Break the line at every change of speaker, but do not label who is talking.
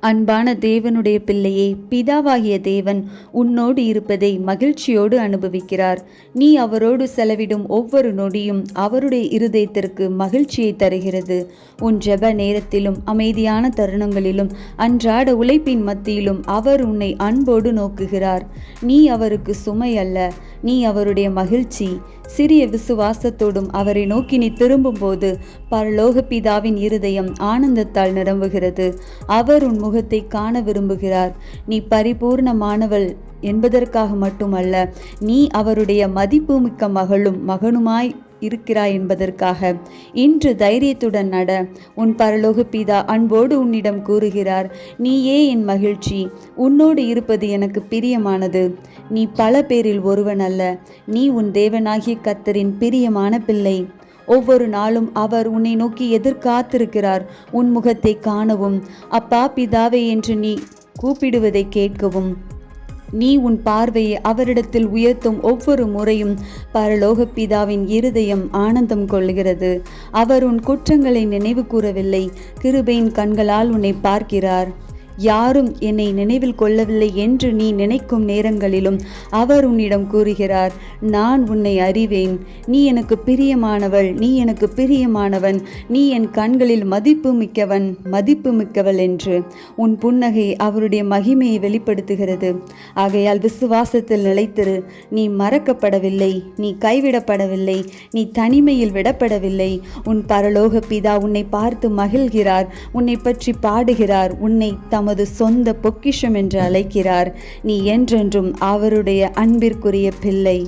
அன்பான தேவனுடைய பிள்ளையே, பிதாவாகிய தேவன் உன்னோடு இருப்பதை மகிழ்ச்சியோடு அனுபவிக்கிறார். நீ அவரோடு செலவிடும் ஒவ்வொரு நொடியும் அவருடைய இருதயத்திற்கு மகிழ்ச்சியை தருகிறது. உன் ஜெப நேரத்திலும் அமைதியான தருணங்களிலும் அன்றாட உழைப்பின் மத்தியிலும் அவர் உன்னை அன்போடு நோக்குகிறார். நீ அவருக்கு சுமை அல்ல, நீ அவருடைய மகிழ்ச்சி. சிறிய விசுவாசத்தோடும் அவரை நோக்கி நீ திரும்பும் போது பரலோக பிதாவின் இருதயம் ஆனந்தத்தால் நிரம்புகிறது. அவர் உன் முகத்தை காண விரும்புகிறார். நீ பரிபூர்ணமானவள் என்பதற்காக மட்டுமல்ல, நீ அவருடைய மதிப்புமிக்க மகளும் மகனுமாய் இருக்கிறாய் என்பதற்காக. இன்று தைரியத்துடன் நட. உன் பரலோக பிதா அன்போடு உன்னிடம் கூறுகிறார், நீயே என் மகிழ்ச்சி, உன்னோடு இருப்பது எனக்கு பிரியமானது. நீ பல பேரில் ஒருவன் அல்ல, நீ உன் தேவனாகிய கர்த்தரின் பிரியமான பிள்ளை. ஒவ்வொரு நாளும் அவர் உன்னை நோக்கி எதிர்காத்திருக்கிறார், உன் முகத்தை காணவும், அப்பா பிதாவே என்று நீ கூப்பிடுவதை கேட்கவும். நீ உன் பார்வையை அவரிடத்தில் உயர்த்தும் ஒவ்வொரு முறையும் பரலோக பிதாவின் இருதயம் ஆனந்தம் கொள்கிறது. அவர் உன் குற்றங்களை நினைவு கூறவில்லை, கிருபையின் கண்களால் உன்னை பார்க்கிறார். யாரும் என்னை நினைவில் கொள்ளவில்லை என்று நீ நினைக்கும் நேரங்களிலும் அவர் உன்னிடம் கூறுகிறார், நான் உன்னை அறிவேன், நீ எனக்கு பிரியமானவள், நீ எனக்கு பிரியமானவன், நீ என் கண்களில் மதிப்பு மிக்கவள் என்று. உன் புன்னகை அவருடைய மகிமையை வெளிப்படுத்துகிறது. ஆகையால் விசுவாசத்தில் நிலைத்திரு. நீ மறக்கப்படவில்லை, நீ கைவிடப்படவில்லை, நீ தனிமையில் விடப்படவில்லை. உன் பரலோக பிதா உன்னை பார்த்து மகிழ்கிறார், உன்னை பற்றி பாடுகிறார், உன்னை தமது சொந்த பொக்கிஷம் என்று அழைக்கிறார். நீ என்றென்றும் அவருடைய அன்பிற்குரிய பிள்ளை.